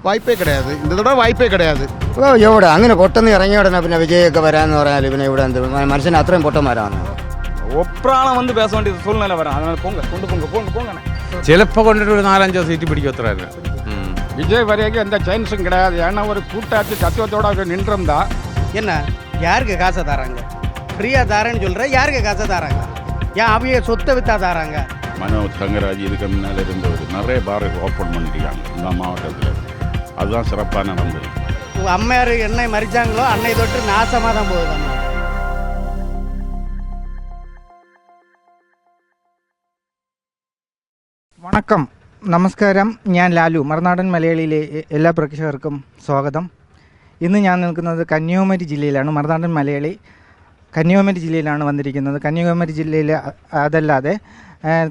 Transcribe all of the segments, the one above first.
വായ്പേ കിടയാത് ഇന്നതോടെ വായ്പേ കിടയാത്. എവിടെ അങ്ങനെ പൊട്ടെന്ന് ഇറങ്ങിയ ഉടനെ പിന്നെ വിജയൊക്കെ വരാന്ന് പറഞ്ഞാൽ പിന്നെ ഇവിടെ എന്ത് മനുഷ്യന് അത്രയും പൊട്ടന്മാരാണ്. ഒപ്രാളം വന്ന് പേസ വേണ്ടി സൂழ்நிலை വരാം. அதனால போங்க கொண்டு போங்க போங்க போங்க. ചിലപ്പോൾ കൊണ്ടിട്ട് ഒരു 4-5 സീറ്റ് പിടിക്കും അത്ര തന്നെ. விஜய் வரைக்கும் எந்த சான்ஸும் கிடையாது. ஏன்னா ஒரு கூட்டாட்சி தத்துவத்தோட நின்றிருந்தா என்ன யாருக்கு காசை தராங்க? ஃப்ரீயாக தரேன்னு சொல்கிற யாருக்கு காசை தராங்க? ஏன் அவங்க சொத்தை விற்றா தராங்க? மனோஜ் தங்கராஜ் இதுக்கு முன்னால் இருந்தவர் நிறைய பார் ஓப்பன் பண்ணிருக்காங்க இந்த மாவட்டத்தில். அதுதான் சிறப்பாக நடந்தது. அம்மையார் என்னை மறிச்சாங்களோ அன்னை தொட்டு நாசமாக தான் போகுது. വണക്കം, നമസ്കാരം. ഞാൻ ലാലു. മറുനാടൻ മലയാളിയിലെ എല്ലാ പ്രേക്ഷകർക്കും സ്വാഗതം. ഇന്ന് ഞാൻ നിൽക്കുന്നത് കന്യാകുമാരി ജില്ലയിലാണ്. മറുനാടൻ മലയാളി കന്യാകുമാരി ജില്ലയിലാണ് വന്നിരിക്കുന്നത്. കന്യാകുമാരി ജില്ലയിൽ അതല്ലാതെ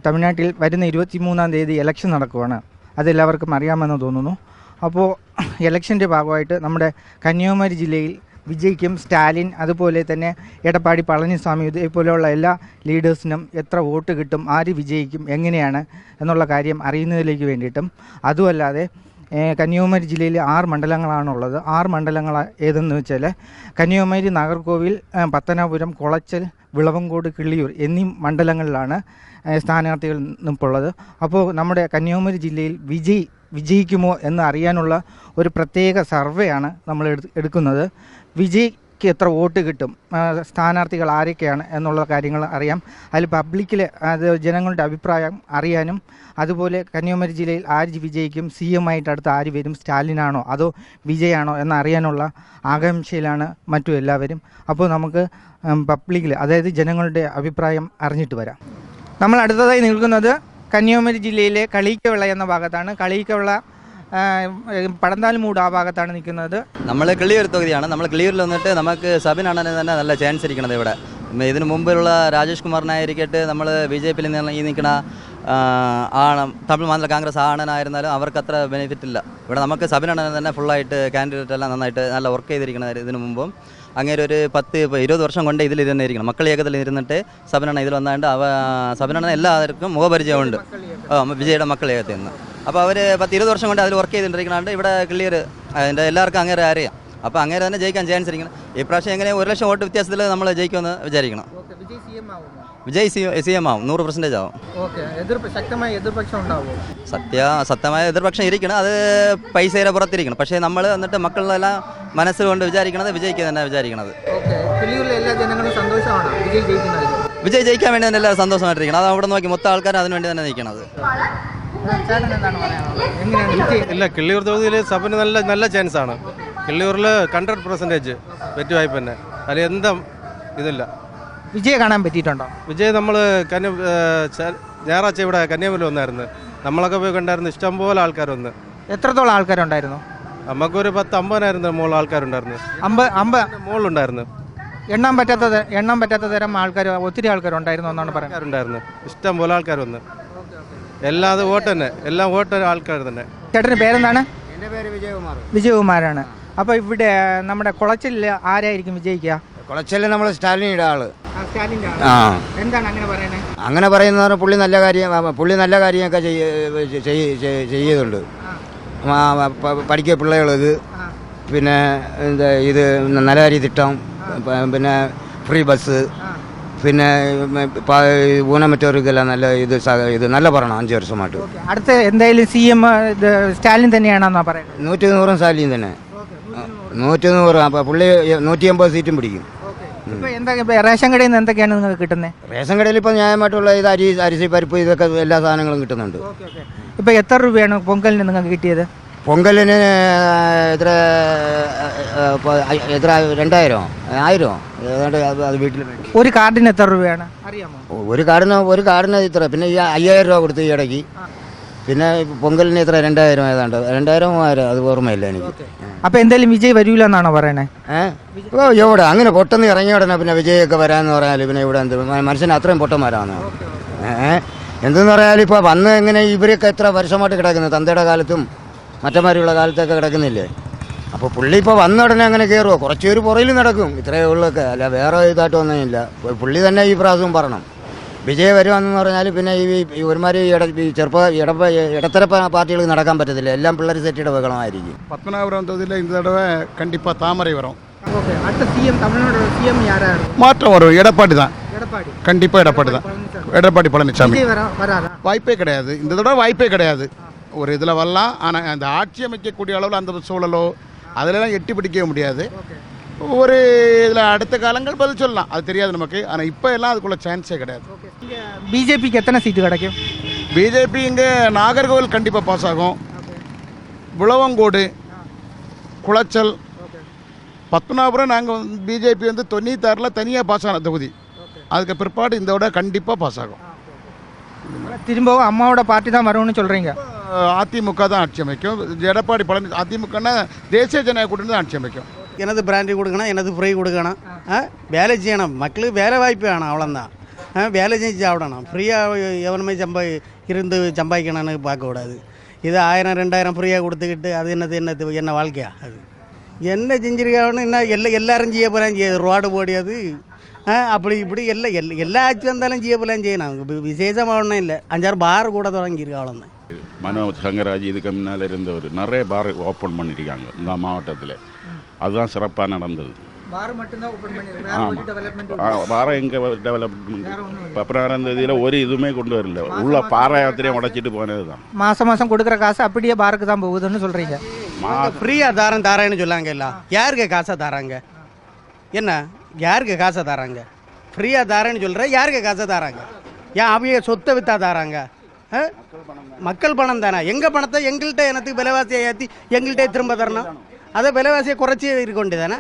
തമിഴ്നാട്ടിൽ വരുന്ന 23-ാം തീയതി ഇലക്ഷൻ നടക്കുകയാണ്. അതെല്ലാവർക്കും അറിയാമെന്ന് തോന്നുന്നു. അപ്പോൾ ഇലക്ഷൻ്റെ ഭാഗമായിട്ട് നമ്മുടെ കന്യാകുമാരി ജില്ലയിൽ വിജയിക്കും സ്റ്റാലിൻ, അതുപോലെ തന്നെ എടപ്പാടി പളനിസ്വാമി, ഇതേപോലെയുള്ള എല്ലാ ലീഡേഴ്സിനും എത്ര വോട്ട് കിട്ടും, ആര് വിജയിക്കും, എങ്ങനെയാണ് എന്നുള്ള കാര്യം അറിയുന്നതിലേക്ക് വേണ്ടിയിട്ടും, അതുമല്ലാതെ കന്യാകുമാരി ജില്ലയിൽ 6 മണ്ഡലങ്ങളാണുള്ളത്. 6 മണ്ഡലങ്ങൾ ഏതെന്ന് വെച്ചാൽ കന്യാകുമാരി, നാഗർകോവിൽ, പത്തനാപുരം, കുളച്ചൽ, വിളവങ്കോട്, കിള്ളിയൂർ എന്നീ മണ്ഡലങ്ങളിലാണ് സ്ഥാനാർത്ഥികൾ നിൽപ്പുള്ളത്. അപ്പോൾ നമ്മുടെ കന്യാകുമാരി ജില്ലയിൽ വിജയിക്കുമോ എന്ന് അറിയാനുള്ള ഒരു പ്രത്യേക സർവേയാണ് നമ്മൾ എടുക്കുന്നത്. വിജയ്ക്ക് എത്ര വോട്ട് കിട്ടും, സ്ഥാനാർത്ഥികൾ ആരൊക്കെയാണ് എന്നുള്ള കാര്യങ്ങൾ അറിയാം. അതിൽ പബ്ലിക്കിൽ അത് ജനങ്ങളുടെ അഭിപ്രായം അറിയാനും, അതുപോലെ കന്യാകുമാരി ജില്ലയിൽ ആര് വിജയിക്കും, CM ആയിട്ട് അടുത്ത് ആര് വരും, സ്റ്റാലിനാണോ അതോ വിജയാണോ എന്നറിയാനുള്ള ആകാംക്ഷയിലാണ് മറ്റു എല്ലാവരും. അപ്പോൾ നമുക്ക് പബ്ലിക്കിൽ, അതായത് ജനങ്ങളുടെ അഭിപ്രായം അറിഞ്ഞിട്ട് വരാം. നമ്മൾ അടുത്തതായി നിൽക്കുന്നത് കന്യാകുമാരി ജില്ലയിലെ കളിയിക്കവിള എന്ന ഭാഗത്താണ്. കളിയിക്കവിള പടന്താൽമൂട് ആ ഭാഗത്താണ് നിൽക്കുന്നത്. നമ്മൾ കിളിയൂർ തൊകുതിയാണ്. നമ്മൾ കിളിയൂരിൽ വന്നിട്ട് നമുക്ക് സബിൻ അണ്ണന് തന്നെ നല്ല ചാൻസ് ഇരിക്കണത് ഇവിടെ. ഇതിനു മുമ്പിലുള്ള രാജേഷ് കുമാറിനായിരിക്കട്ടെ, നമ്മൾ BJP ഈ നിൽക്കുന്ന തമിഴ് മാநில കോൺഗ്രസ് ആണെന്നായിരുന്നാലും അവർക്ക് അത്ര ബെനിഫിറ്റ് ഇല്ല. ഇവിടെ നമുക്ക് സബിൻ അണ്ണന് തന്നെ ഫുള്ളായിട്ട് കാൻഡിഡേറ്റ് എല്ലാം നന്നായിട്ട് നല്ല വർക്ക് ചെയ്തിരിക്കുന്നത്. ഇതിനു മുമ്പും അങ്ങനെ ഒരു 10-20 വർഷം കൊണ്ട് ഇതിൽ തന്നെ ഇരിക്കണം. മക്കൾ ഏകത്തിൽ ഇരുന്നിട്ട് സബിനണ്ണ ഇതിൽ വന്നാണ്ട് സബിനണ്ണ എല്ലാവർക്കും മുഖപരിചയമുണ്ട് വിജയുടെ മക്കൾ ഏകത്തിൽ നിന്ന്. അപ്പോൾ അവർ 10-20 വർഷം കൊണ്ട് അതിൽ വർക്ക് ചെയ്തിട്ടിരിക്കണാണ്ട് ഇവിടെ ക്ലിയർ അതിൻ്റെ എല്ലാവർക്കും അങ്ങനെ അറിയാം. അപ്പോൾ അങ്ങനെ തന്നെ ജയിക്കാൻ ചാൻസ് ഇരിക്കണം. ഇപ്രാവശ്യം എങ്ങനെ 1 ലക്ഷം വോട്ട് വ്യത്യാസത്തിൽ നമ്മൾ ജയിക്കുമെന്ന് വിചാരിക്കണം. വിജയ് CM ആവും, 100% ആവും. സത്യമായ എതിർപക്ഷം ഇരിക്കണം. അത് പൈസയുടെ പുറത്തിരിക്കണം. പക്ഷേ നമ്മൾ എന്നിട്ട് മക്കളെല്ലാം മനസ്സുകൊണ്ട് വിചാരിക്കണത് വിജയിക്കുക തന്നെ വിചാരിക്കണത്. വിജയ് ജയിക്കാൻ വേണ്ടി തന്നെ എല്ലാവരും സന്തോഷമായിട്ടിരിക്കണം. അത് അവിടെ നോക്കി മൊത്തം ആൾക്കാർ അതിന് വേണ്ടി തന്നെ നിൽക്കണത്. ഇല്ല, കിള്ളിയൂർ തൊകുതിയിൽ സബിന് നല്ല ചാൻസ് ആണ്. കിള്ളിയൂരിൽ 100% വെറ്റ് വായ്പ തന്നെ. അതിൽ എന്താ ഇതില്ല. വിജയ് കാണാൻ പറ്റിയിട്ടുണ്ടോ? വിജയ് നമ്മൾ ഞായറാഴ്ച ഇവിടെ കന്യാകുമാരി വന്നായിരുന്നു. നമ്മളൊക്കെ പോയി കണ്ടായിരുന്നു. ഇഷ്ടംപോലെ ആൾക്കാർ വന്ന്. എത്രത്തോളം ആൾക്കാരുണ്ടായിരുന്നു? നമുക്കൊരു 10-50 മുകളിൽ ആൾക്കാരുണ്ടായിരുന്നു. 50 മുകളിലുണ്ടായിരുന്നു. എണ്ണാൻ പറ്റാത്ത തരം ആൾക്കാർ, ഒത്തിരി ആൾക്കാരുണ്ടായിരുന്നു എന്നാണ് പറയുന്നത്. ഇഷ്ടം പോലെ ആൾക്കാർ വന്ന്. എല്ലാം വോട്ട് തന്നെ, എല്ലാം വോട്ട് ആൾക്കാർ തന്നെ. ചേട്ടൻ്റെ പേരെന്താണ്? എൻ്റെ പേര് വിജയകുമാരാണ്. അപ്പോൾ ഇവിടെ നമ്മുടെ കുളച്ചിൽ ആരായിരിക്കും വിജയിക്കുക? കുളച്ചല് നമ്മൾ സ്റ്റാലിനിയുടെ ആള്. എന്താണ് അങ്ങനെ പറയുന്നത്? അങ്ങനെ പറയുന്നത് പുള്ളി നല്ല കാര്യമൊക്കെ ചെയ്യുന്നുണ്ട്. പഠിക്കുക പിള്ളേകൾ ഇത്, പിന്നെ എന്താ ഇത് നല്ല കാര്യം തിട്ടം, പിന്നെ ഫ്രീ ബസ്, പിന്നെ ഊനമറ്റവർക്കെല്ലാം നല്ല ഇത് നല്ല പറയണം. 5 വർഷമായിട്ട് അടുത്ത എന്തായാലും CM സ്റ്റാലിൻ തന്നെയാണെന്നാ പറയുന്നത്. 100% സ്റ്റാലിൻ തന്നെ. 100. അപ്പോൾ പുള്ളി 180 സീറ്റും പിടിക്കും. റേഷൻ കടയിൽ നിന്ന് എന്തൊക്കെയാണ് നിങ്ങൾക്ക് കിട്ടുന്നത്? റേഷൻ കടയിൽ ഇപ്പോൾ ന്യായമായിട്ടുള്ള ഇത് അരിശി പരിപ്പ് ഇതൊക്കെ എല്ലാ സാധനങ്ങളും കിട്ടുന്നുണ്ട്. ഇപ്പോൾ എത്ര രൂപയാണ് പൊങ്കലിന് നിങ്ങൾക്ക് കിട്ടിയത്? പൊങ്കലിന് എത്ര 2000 1000 ഏതാണ്ട് അത് വീട്ടിൽ. ഒരു കാർഡിന് എത്ര രൂപയാണ് അറിയാമോ? ഒരു കാർഡിന് ഇത്ര. പിന്നെ ഈ 5000 രൂപ കൊടുത്ത് ഈ ഇടയ്ക്ക്. പിന്നെ പൊങ്കലിന് ഇത്ര 2000 ഏതാണ്ട് 2000-3000 അത് ഓർമ്മയില്ല എനിക്ക്. അപ്പോൾ എന്തായാലും വിജയ് വരൂല എന്നാണോ പറയണേ? എവിടെ അങ്ങനെ പൊട്ടെന്ന് ഇറങ്ങിയ ഉടനെ പിന്നെ വിജയൊക്കെ വരാമെന്ന് പറഞ്ഞാൽ പിന്നെ ഇവിടെ എന്ത് മനുഷ്യന് അത്രയും പൊട്ടന്മാരാണ്. എന്തെന്ന് പറഞ്ഞാൽ ഇപ്പോൾ വന്ന് എങ്ങനെ ഇവരൊക്കെ എത്ര വർഷമായിട്ട് കിടക്കുന്നത്, തന്തയുടെ കാലത്തും മറ്റന്മാരുള്ള കാലത്തൊക്കെ കിടക്കുന്നില്ലേ. അപ്പോൾ പുള്ളി ഇപ്പോൾ വന്ന ഉടനെ അങ്ങനെ കയറുമോ? കുറച്ച് പേര് പുറയിൽ നടക്കും, ഇത്രയേ ഉള്ളൊക്കെ. അല്ല വേറെ ഇതായിട്ടൊന്നുമില്ല. പുള്ളി തന്നെ ഈ പ്രാവശ്യം പറയണം. വിജയ് വരുവാണെന്ന് പറഞ്ഞാൽ പിന്നെ ഈ ഒരുമാതിരി ഇടത്തര പാർട്ടികൾക്ക് നടക്കാൻ പറ്റത്തില്ല. എല്ലാം പിള്ളേർ സെറ്റിയുടെ ബഹളമായിരിക്കും. பத்மநாபபுரம் தொகுதியில் இந்த தடவை கண்டிப்பாக தாமரை வரும். ஓகே, அடுத்த சிஎம் தமிழ்நாடு சிஎம் யாரா இருக்கும்? மாற்றம் வரும். எடப்பாடி தான், எடப்பாடி. கண்டிப்பாக எடப்பாடி தான். எடப்பாடி பழனிசாமி விஜய் வராதா? வாய்ப்பே கிடையாது. இந்த தடவை வாய்ப்பே கிடையாது. ஒரு இதில் வரலாம், ஆனால் அந்த ஆட்சி அமைக்கக்கூடிய அளவில் அந்த சூழலோ அதிலெல்லாம் எட்டி பிடிக்கவே முடியாது. ஒரு இதில் அடுத்த காலங்கள் பதில் சொல்லலாம், அது தெரியாது நமக்கு. ஆனால் இப்போ எல்லாம் அதுக்குள்ள சான்ஸே கிடையாது. பிஜேபிக்கு எத்தனை சீட்டு கிடைக்கும்? பிஜேபி இங்கே நாகர்கோவில் கண்டிப்பாக பாஸ் ஆகும். விளவங்கோடு, குளச்சல், பத்மநாபபுரம் நாங்கள் பிஜேபி வந்து 96 தனியாக பாஸ் ஆன தொகுதி. அதுக்கு பிற்பாடு இந்த விட கண்டிப்பாக பாஸ் ஆகும். திரும்பவும் அம்மாவோட பார்ட்டி தான் வரும்னு சொல்கிறீங்க? அதிமுக தான் ஆட்சி அமைக்கும். எடப்பாடி பழனி அதிமுகன்னா தேசிய ஜனநாயக கூட்டணி தான் ஆட்சி அமைக்கும். எனது பிராண்டி கொடுக்கணும், எனது ஃப்ரீ கொடுக்கணும், வேலை செய்யணும், மக்களுக்கு வேலை வாய்ப்பு வேணும், அவ்வளோதான். வேலை செஞ்சு சாப்பிடணும். ஃப்ரீயாக எவனுமே இருந்து சம்பாதிக்கணும்னு பார்க்கக்கூடாது. இது 1000 2000 ஃப்ரீயாக கொடுத்துக்கிட்டு அது என்ன வாழ்க்கையா? அது என்ன செஞ்சிருக்காங்கன்னு என்ன எல்லாரும் செய்ய போகிறாங்க. செய்ய ரோடு போடியாது அப்படி இப்படி எல்லா ஆட்சி வந்தாலும் செய்ய போகலாம் செய்யணும். விசேஷமாக ஒன்றும் இல்லை. 5-6 பார் கூட தொடங்கியிருக்கு, அவ்வளோதான். மனோஜ் தங்கராஜ் இதுக்கு முன்னால் இருந்தவர் நிறைய பார் ஓப்பன் பண்ணியிருக்காங்க இந்த மாவட்டத்தில். அதுதான் சிறப்பாக நடந்தது. பாறை எங்கே டெவலப்மெண்ட் இப்போ 16ஆம் தேதியில் ஒரு இதுவுமே கொண்டு வரல. உள்ள பாறை யாத்திரையை உடைச்சிட்டு போனது தான். மாதம் மாதம் கொடுக்குற காசு அப்படியே பாருக்கு தான் போகுதுன்னு சொல்கிறீங்க? ஃப்ரீயாக தாரேன்னு சொல்லாங்க. இல்லை, யாருக்கு காசை தராங்க? என்ன யாருக்கு காசை தராங்க? ஃப்ரீயாக தாரேன்னு சொல்கிறேன், யாருக்கு காசை தராங்க? ஏன் அவங்க சொத்தை விற்றா தராங்க? மக்கள் பணம் தானே. எங்கள் பணத்தை எங்கள்கிட்ட எனக்கு விலைவாசியை ஏற்றி எங்கள்கிட்ட திரும்ப தரணும். அதை விலைவாசியை குறைச்சி இருக்க வேண்டியதானே.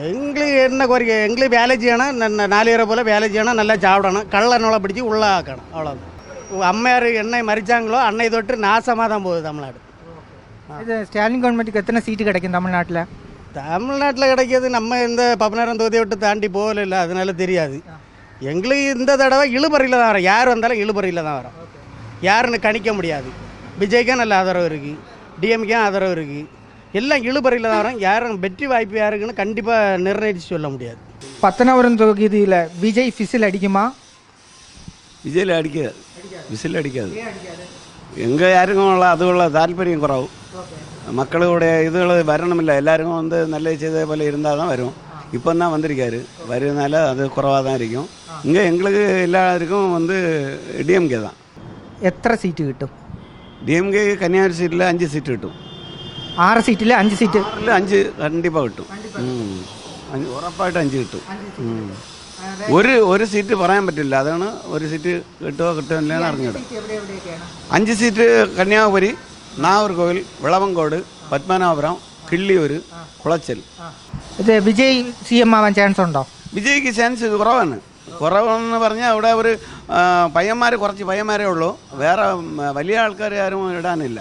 எங்களுக்கு என்ன குறைக்க? எங்களுக்கு வேலை செய்யணும், 4 பேரை போல் வேலை செய்யணும், நல்லா சாப்பிடணும், கள்ள நூலை பிடிச்சி உள்ளே ஆக்கணும், அவ்வளோதான். அம்மையார் என்னை மறிச்சாங்களோ அன்னை தொட்டு நாசமாக தான் போகுது தமிழ்நாடு. இது ஸ்டாலின் கவர்மெண்ட்டுக்கு எத்தனை சீட்டு கிடைக்கும் தமிழ்நாட்டில்? தமிழ்நாட்டில் கிடைக்கிது நம்ம இந்த 16 தொகுதியை விட்டு தாண்டி போகல, அதனால தெரியாது. எங்களுக்கு இந்த தடவை இழுபறியில் தான் வரோம். யார் வந்தாலும் இழுபறியில் தான் வரோம். யாருன்னு கணிக்க முடியாது. விஜய்க்கும் நல்ல ஆதரவு இருக்குது, டிஎம்கேயும் ஆதரவு இருக்குது. எல்லாம் இழுபறியில் தான் வரோம். யாரும் வெற்றி வாய்ப்பு யாருக்குன்னு கண்டிப்பாக நிர்ணயித்து சொல்ல முடியாது. பத்தனாபுரம் தொகுதியில் விஜய் விசில் அடிக்குமா? விஜயில் அடிக்காது, விசில் அடிக்காது. எங்கே யாருக்கும் உள்ள அதுள்ள தாற்பயம் குறவு. மக்களுடைய இதுகள் வரணுமில்லை. எல்லாருக்கும் வந்து நல்ல செய்த போல இருந்தால் தான் வரும். இப்போ தான் வந்திருக்காரு, வருவதனால அது குறைவாக தான் இருக்கும். இங்கே எங்களுக்கு எல்லாருக்கும் வந்து டிஎம்கே தான். എത്ര സീറ്റ് കിട്ടും? டிஎம்கே கன்னியாகுமரி சீட்டில் 5 சீட்டு கிட்டும். 6 சீட்டில் 5 சீட்டு? 5 கண்டிப்பாக കിട്ടും. ഉറപ്പായിട്ട് 5 കിട്ടും. ഒരു സീറ്റ് പറയാൻ പറ്റില്ല. അതാണ് ഒരു സീറ്റ് കിട്ടുമോ കിട്ടുമില്ലെന്ന് അറിഞ്ഞൂടെ. 5 സീറ്റ് കന്യാകുമാരി, നാഗർകോവിൽ, വിളവങ്കോട്, പത്മനാഭപുരം, കിള്ളിയൂർ, കുളച്ചൽ. ഇത് വിജയ് CM ആവാൻ ചാൻസ് ഉണ്ടോ? വിജയ്ക്ക് ചാൻസ് കുറവാണ്. കുറവെന്ന് പറഞ്ഞാൽ അവിടെ ഒരു കുറച്ച് പയ്യന്മാരേ ഉള്ളൂ. വേറെ വലിയ ആൾക്കാർ ആരും ഇടാനില്ല,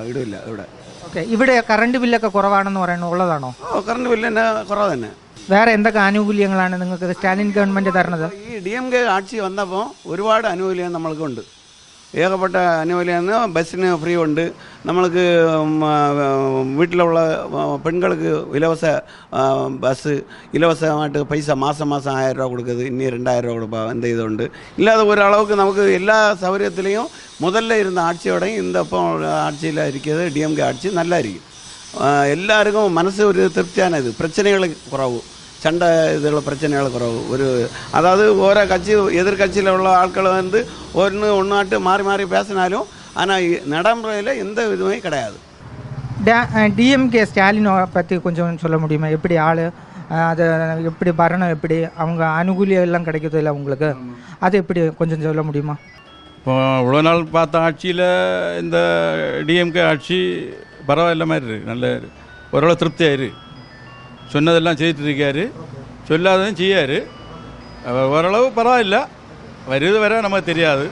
ഇടില്ല ഇവിടെ. ഓക്കെ, ഇവിടെ കറണ്ട് ബില്ലൊക്കെ കുറവാണെന്ന് പറയുന്നത് ഉള്ളതാണോ? കറണ്ട് ബില്ല് തന്നെ കുറവ് തന്നെ. വേറെ എന്തൊക്കെ ആനുകൂല്യങ്ങളാണ് നിങ്ങൾക്ക് സ്റ്റാലിൻ ഗവൺമെൻറ് തരുന്നത്? ഈ DMK ആட்சி വന്നപ്പോൾ ഒരുപാട് ആനുകൂല്യം നമ്മൾക്കുണ്ട്. ഏകപ്പെട്ട ആനുകൂല്യം. ബസ്സിന് ഫ്രീ ഉണ്ട്. നമ്മൾക്ക് വീട്ടിലുള്ള പെൺകൾക്ക് ഇലവസ ബസ് ഇലവസമായിട്ട് പൈസ മാസം 1000 രൂപ കൊടുക്കുന്നത്. ഇനി 2000 രൂപ കൊടുക്കുക. എന്ത് ചെയ്തുകൊണ്ട് ഇല്ലാതെ ഒരളவுக்கு നമുക്ക് എല്ലാ സൗകര്യത്തിലെയും முதல்ல இருந்த ஆட்சியோடையும் இந்த இப்போ ஆட்சியில் இருக்கிறது DMK ஆட்சி நல்லாയിരിക്കും. எல்லாருக்கும் மனசு ஒரு திருப்தியான இது. பிரச்சனைகள் குறவு, சண்டை இதில் பிரச்சனைகள் குறவு. ஒரு அதாவது ஓரோ கட்சி எதிர்கட்சியில் உள்ள ஆட்கள் வந்து ஒன்றாட்டு மாறி மாறி பேசினாலும் ஆனால் நடைமுறையில் எந்த இதுவுமே கிடையாது. DMK ஸ்டாலினை பற்றி கொஞ்சம் சொல்ல முடியுமா? எப்படி ஆள், அது எப்படி பரணம், எப்படி அவங்க ஆனுகூல்யம் எல்லாம் கிடைக்கிறது இல்லை உங்களுக்கு, அது எப்படி கொஞ்சம் சொல்ல முடியுமா? இப்போ இவ்வளோ நாள் பார்த்த ஆட்சியில் இந்த DMK ஆட்சி பரவாயில்ல மாதிரி இருக்குது. நல்ல ஓரளவு திருப்தியாக இருக்கு. சொன்னதெல்லாம் செய்துட்டு இருக்காரு, சொல்லாததும் செய்யார். ஓரளவு பரவாயில்ல. வருது வர நமக்கு தெரியாது.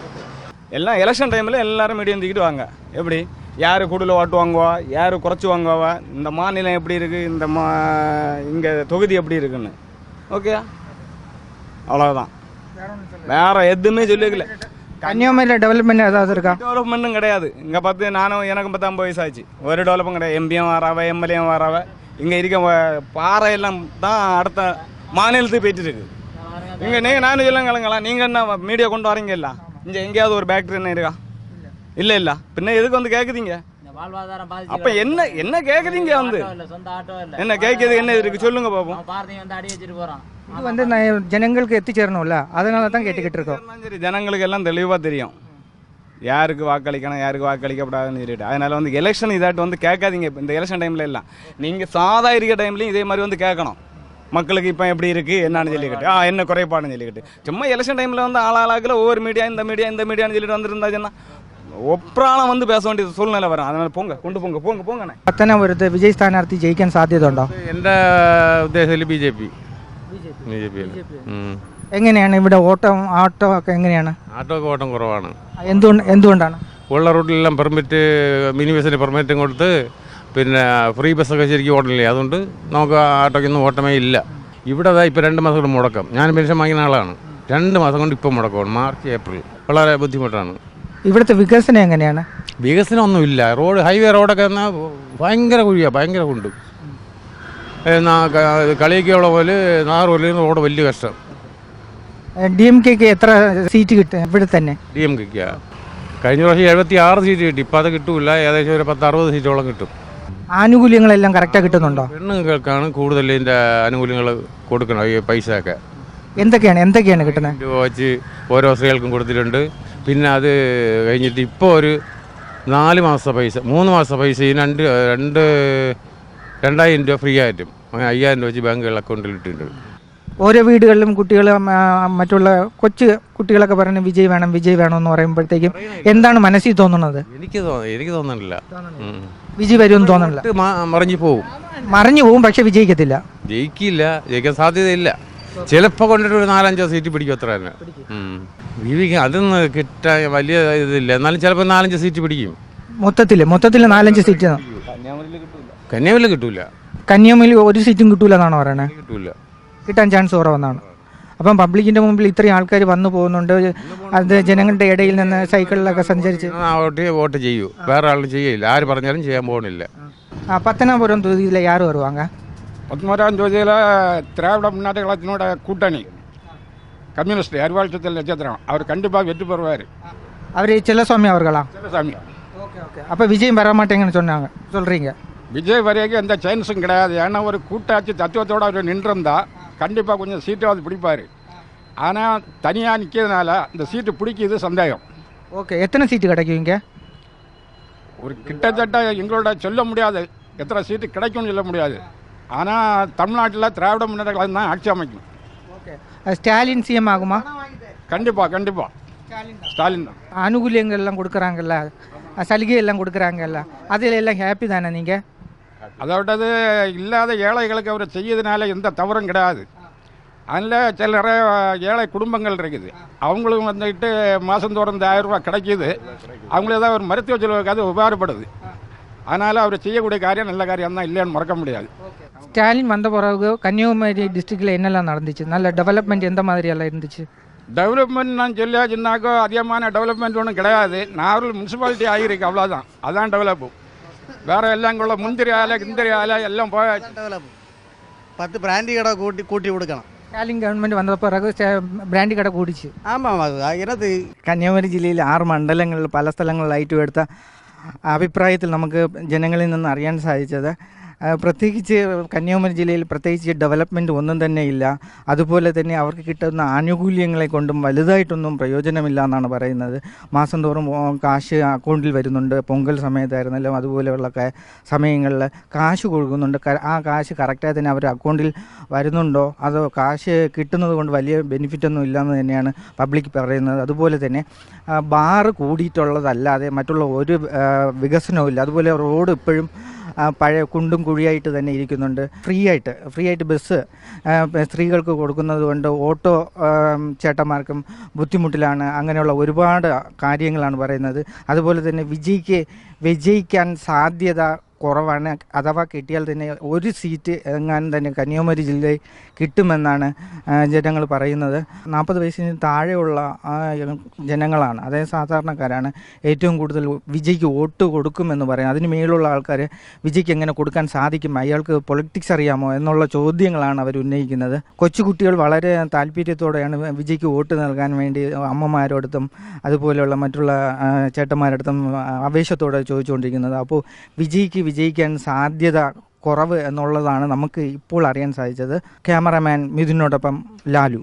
எல்லாம் எலெக்ஷன் டைமில் எல்லாரும் மீடியம் தூக்கிட்டு வாங்க. எப்படி யார் கூடுதல் ஓட்டு வாங்குவா, யார் குறைச்சி வாங்குவா, இந்த மாநிலம் எப்படி இருக்குது, இங்கே தொகுதி எப்படி இருக்குன்னு. ஓகே, அவ்வளோதான். வேறு எதுவுமே சொல்லிக்கல. கன்னியாகுமரியில் டெவலப்மெண்ட் ஏதாவது இருக்கா? டெவலப்மெண்ட்டும் கிடையாது. இங்கே பார்த்து எனக்கும் 50 வயசாச்சு. ஒரு டெவலப்பும் கிடையாது. எம்பியும் வராவ, எம்எல்ஏவும் வராவ. இங்கே இருக்க பாறையெல்லாம் தான் அடுத்த மாநிலத்துக்கு போயிட்டு இருக்கு. இங்கே நீங்கள் நானும் சொல்லுங்களா, நீங்கள் என்ன மீடியா கொண்டு வரீங்கல்ல, இங்கே எங்கேயாவது ஒரு பேக்டரி என்ன இருக்கா? இல்லை இல்லை, பின்ன எதுக்கு வந்து கேட்குறீங்க? அப்போ என்ன என்ன கேட்குறீங்க வந்து? என்ன கேட்குறது என்ன இருக்கு சொல்லுங்க பாப்போம். இது வந்து ஜனங்களுக்கு எத்திச்சேரணும்ல, அதனால தான் கேட்டுக்கிட்டு இருக்கோம். சரி, ஜனங்களுக்கு எல்லாம் தெளிவாக தெரியும் யாருக்கு வாக்களிக்கணும் யாருக்கு வாக்களிக்கப்படாதுன்னு சொல்லிட்டு. அதனால் வந்து எலெக்ஷன் இதாட்டு வந்து கேட்காதீங்க. இந்த எலெக்ஷன் டைமில் எல்லாம் நீங்கள் சாதா இருக்க டைம்லையும் இதே மாதிரி வந்து கேட்கணும். மக்களுக்கு இப்போ எப்படி இருக்குது என்னன்னு சொல்லிக்கிட்டு, என்ன குறைபாடுன்னு சொல்லிக்கிட்டு. சும்மா எலெக்ஷன் டைமில் வந்து ஆளாளாக்கில் ஒவ்வொரு மீடியா இந்த மீடியான்னு சொல்லிட்டு வந்துருந்தாச்சுன்னா ഒപ്രാളം വന്ന് പേസ വേണ്ടി സൂழ்நிலை വരാം. அதனால പോങ്ക പോങ്ങണേ. പത്തനാപുരത്ത് വിജയ് സ്ഥാനാർത്ഥി ജയിക്കാൻ സാധ്യത ഉണ്ടോ? എൻ്റെ ഉദ്ദേശത്തിൽ ബി ജെ പി. എങ്ങനെയാണ് ഇവിടെ ആട്ടോ ഒക്കെ എങ്ങനെയാണ്? ആട്ടോ ഒക്കെ ഓട്ടം കുറവാണ്. എന്തുകൊണ്ടാണ്? ഉള്ള റൂട്ടിലെല്ലാം പെർമിറ്റ്, മിനി ബസ്സിന് പെർമിറ്റും കൊടുത്ത് പിന്നെ ഫ്രീ ബസ്സൊക്കെ ശരിക്കും ഓടണില്ലേ, അതുകൊണ്ട് നമുക്ക് ആട്ടോയ്ക്കൊന്നും ഓട്ടമേ ഇല്ല. ഇവിടെ ഇപ്പോൾ 2 മാസം കൊണ്ട് മുടക്കം. ഞാൻ പെൻഷൻ വാങ്ങിക്കുന്ന ആളാണ്. 2 മാസം കൊണ്ട് ഇപ്പോൾ മുടക്കമാണ്. മാർച്ച് ഏപ്രിൽ വളരെ ബുദ്ധിമുട്ടാണ്. ഇവിടുത്തെ വികസനം എങ്ങനെയാണ്? വികസനമൊന്നുമില്ല. ഹൈവേ റോഡൊക്കെ എന്നാൽ ഭയങ്കര കുഴിയാണ്, ഭയങ്കര കുണ്ട്. കളിയൊക്കെയുള്ള പോലെ നാറൂരിൽ റോഡ് വലിയ കഷ്ടം. DMK-ക്ക് എത്ര സീറ്റ് കിട്ടും ഇവിടെ തന്നെ? DMK-ക്ക് കഴിഞ്ഞ പ്രാവശ്യം 76 സീറ്റ് കിട്ടി. ഇപ്പം അത് കിട്ടൂല. ഏകദേശം ഒരു 10-60 സീറ്റോളം കിട്ടും. ആനുകൂല്യങ്ങളെല്ലാം കറക്റ്റാണ് കിട്ടുന്നുണ്ടോ? പെണ്ണുങ്ങൾക്കാണ് കൂടുതൽ ഇതിൻ്റെ ആനുകൂല്യങ്ങൾ കൊടുക്കണം. ഈ പൈസയൊക്കെ എന്തൊക്കെയാണ് കിട്ടുന്നത്? രൂപ വെച്ച് ഓരോ സ്ത്രീകൾക്കും കൊടുത്തിട്ടുണ്ട്. പിന്നെ അത് കഴിഞ്ഞിട്ട് ഇപ്പോൾ ഒരു 4 മാസത്തെ പൈസ, 3 മാസത്തെ പൈസയും 2000 രൂപ ഫ്രീ ആയിട്ടും അങ്ങനെ 5000 രൂപ വെച്ച് ബാങ്കുകൾ അക്കൗണ്ടിൽ ഇട്ടിട്ടുണ്ട്. ഓരോ വീടുകളിലും കുട്ടികളും മറ്റുള്ള കൊച്ചു കുട്ടികളൊക്കെ പറഞ്ഞ് വിജയ് വേണം എന്ന് പറയുമ്പോഴത്തേക്കും എന്താണ് മനസ്സിൽ തോന്നുന്നത്? എനിക്ക് തോന്നുന്നില്ല. വിജയ് വരുമെന്ന് തോന്നുന്നില്ല. മറിഞ്ഞു പോവും പക്ഷെ വിജയിക്കത്തില്ല. ജയിക്കാൻ സാധ്യതയില്ല. ചിലപ്പോൾ കൊണ്ടിട്ട് ഒരു 4-5 സീറ്റ് പിടിക്കും, അത്ര തന്നെ. വിവിക്ക് അതൊന്നും കിട്ടാൻ വലിയ ഇതില്ല. എന്നാലും ചിലപ്പോൾ 4-5 സീറ്റ് പിടിക്കും. മൊത്തത്തിൽ 4-5 സീറ്റ് കന്യാകുമാരിയിൽ കിട്ടൂല. കന്യാകുമാരിയിൽ ഒരു സീറ്റും കിട്ടൂല എന്നാണ് പറയണത്. കിട്ടൂല, കിട്ടാൻ ചാൻസ് കുറവെന്നാണ്. അപ്പം പബ്ലിക്കിന്റെ മുമ്പിൽ ഇത്രയും ആൾക്കാർ വന്നു പോകുന്നുണ്ട്. അത് ജനങ്ങളുടെ ഇടയിൽ നിന്ന് സൈക്കിളിലൊക്കെ സഞ്ചരിച്ച് വോട്ട് ചെയ്യൂ. വേറെ ആളും ചെയ്യില്ല. ആര് പറഞ്ഞാലും ചെയ്യാൻ പോകുന്നില്ല. പത്തനാപുരം தொகுதியில் யார் வருவாங்க? 11ஆம் தொகுதியில் திராவிட முன்னேற்ற கழகத்தினோட கூட்டணி கம்யூனிஸ்ட் அறிவாலயத்தில் நட்சத்திரம் அவர் கண்டிப்பாக வெற்றி பெறுவார். அவர் செல்லசாமி அவர்களா? செல்லசாமி. ஓகே. அப்போ விஜய் வர மாட்டேங்கன்னு சொல்கிறீங்க? விஜய் வரைக்கும் எந்த சான்ஸும் கிடையாது. ஏன்னா ஒரு கூட்டாட்சி தத்துவத்தோடு அவர் நின்றிருந்தா கண்டிப்பாக கொஞ்சம் சீட்டாவது பிடிப்பார். ஆனால் தனியாக நிற்கிறதுனால இந்த சீட்டு பிடிக்கிது சந்தேகம். ஓகே. எத்தனை சீட்டு கிடைக்கும் இங்கே? ஒரு கிட்டத்தட்ட எங்களோட சொல்ல முடியாது எத்தனை சீட்டு கிடைக்கும்னு சொல்ல முடியாது. ஆனால் தமிழ்நாட்டில் திராவிட முன்னேற்ற கழகம் தான் ஆட்சி அமைக்கும். ஓகே. ஸ்டாலின் சிஎம் ஆகுமா? கண்டிப்பாக ஸ்டாலின் தான். ஆனுகூல்யங்கள் எல்லாம் கொடுக்குறாங்கல்ல, சலுகை எல்லாம் கொடுக்குறாங்கல்ல, அதில் எல்லாம் ஹாப்பி தானே நீங்கள்? அதோடது இல்லாத ஏழைகளுக்கு அவர் செய்யறதுனால எந்த தவறும் கிடையாது. அதில் சில நிறைய ஏழை குடும்பங்கள் இருக்குது. அவங்களும் வந்துட்டு மாதந்தோறும் இந்த 1000 ரூபா கிடைக்கிது. அவங்களுக்கு ஏதாவது ஒரு மருத்துவ செலவுக்கு அது உபகாரப்படுது. அதனால் அவர் செய்யக்கூடிய காரியம் நல்ல காரியம் தான், இல்லைன்னு மறக்க முடியாது. ஸ்டாலின் வந்த பிறகு கன்னியாகுமரி டிஸ்ட்ரிக்டில் என்னெல்லாம் நடந்துச்சு? நல்ல டெவலப்மெண்ட் எந்த மாதிரியெல்லாம் இருந்துச்சு? டெவலப்மெண்ட் நான் சொல்லியாச்சுன்னாக்கோ அதிகமான டெவலப்மெண்ட் ஒன்றும் கிடையாது. நாகூர் முனிசிபாலிட்டி ஆகியிருக்கு, அவ்வளோதான். அதான் டெவலப்பு. வேறு எல்லாம் கூட முந்திரி ஆலை கிந்திரி ஆலை எல்லாம் போயாச்சு. டெவலப் 10 பிராண்டி கடை கூட்டி கொடுക്കണം. സ്റ്റാലിൻ ഗവൺമെൻറ് വന്ന പിറകു ബ്രാൻഡി കട കൂടിച്ച്. ആമാം. അതിനകത്ത് കന്യാകുമാരി ജില്ലയിൽ 6 മണ്ഡലങ്ങളിൽ പല സ്ഥലങ്ങളിലായിട്ടും എടുത്ത അഭിപ്രായത്തിൽ നമുക്ക് ജനങ്ങളിൽ നിന്ന് അറിയാൻ സാധിച്ചത് പ്രത്യേകിച്ച് കന്യാകുമാരി ജില്ലയിൽ പ്രത്യേകിച്ച് ഡെവലപ്മെൻറ്റ് ഒന്നും തന്നെ ഇല്ല. അതുപോലെ തന്നെ അവർക്ക് കിട്ടുന്ന ആനുകൂല്യങ്ങളെ കൊണ്ടും വലുതായിട്ടൊന്നും പ്രയോജനമില്ല എന്നാണ് പറയുന്നത്. മാസം തോറും കാശ് അക്കൗണ്ടിൽ വരുന്നുണ്ട്. പൊങ്കൽ സമയത്തായിരുന്നല്ലോ അതുപോലെയുള്ള സമയങ്ങളിൽ കാശ് കൊടുക്കുന്നുണ്ട്. ആ കാശ് കറക്റ്റായി തന്നെ അവർ അക്കൗണ്ടിൽ വരുന്നുണ്ടോ അതോ കാശ് കിട്ടുന്നത് കൊണ്ട് വലിയ ബെനിഫിറ്റൊന്നും ഇല്ലയെന്ന് തന്നെയാണ് പബ്ലിക് പറയുന്നത്. അതുപോലെ തന്നെ ബാറ് കൂടിയിട്ടുള്ളതല്ലാതെ മറ്റുള്ള ഒരു വികസനവും ഇല്ല. അതുപോലെ റോഡ് ഇപ്പോഴും പഴയ കുണ്ടും കുഴിയായിട്ട് തന്നെ ഇരിക്കുന്നുണ്ട്. ഫ്രീ ആയിട്ട് ബസ് സ്ത്രീകൾക്ക് കൊടുക്കുന്നത് കൊണ്ട് ഓട്ടോ ചേട്ടന്മാർക്കും ബുദ്ധിമുട്ടിലാണ്. അങ്ങനെയുള്ള ഒരുപാട് കാര്യങ്ങളാണ് പറയുന്നത്. അതുപോലെ തന്നെ വിജയിക്കാൻ സാധ്യത കുറവാണ്. അഥവാ കിട്ടിയാൽ തന്നെ ഒരു സീറ്റ് എങ്ങാനും തന്നെ കന്യാകുമാരി ജില്ലയിൽ കിട്ടുമെന്നാണ് ജനങ്ങൾ പറയുന്നത്. 40 വയസ്സിന് താഴെയുള്ള ജനങ്ങളാണ്, അതായത് സാധാരണക്കാരാണ് ഏറ്റവും കൂടുതൽ വിജയ്ക്ക് വോട്ട് കൊടുക്കുമെന്ന് പറയുന്നത്. അതിന് മേലുള്ള ആൾക്കാർ വിജയ്ക്ക് എങ്ങനെ കൊടുക്കാൻ സാധിക്കും, അയാൾക്ക് പൊളിറ്റിക്സ് അറിയാമോ എന്നുള്ള ചോദ്യങ്ങളാണ് അവർ ഉന്നയിക്കുന്നത്. കൊച്ചുകുട്ടികൾ വളരെ താല്പര്യത്തോടെയാണ് വിജയ്ക്ക് വോട്ട് നൽകാൻ വേണ്ടി അമ്മമാരോടത്തും അതുപോലെയുള്ള മറ്റുള്ള ചേട്ടന്മാരടുത്തും ആവേശത്തോടെ ചോദിച്ചുകൊണ്ടിരിക്കുന്നത്. അപ്പോൾ വിജയിക്കാൻ സാധ്യത കുറവ് എന്നുള്ളതാണ് നമുക്ക് ഇപ്പോൾ അറിയാൻ സാധിച്ചത്. ക്യാമറാമാൻ മിഥുനോടൊപ്പം ലാലു.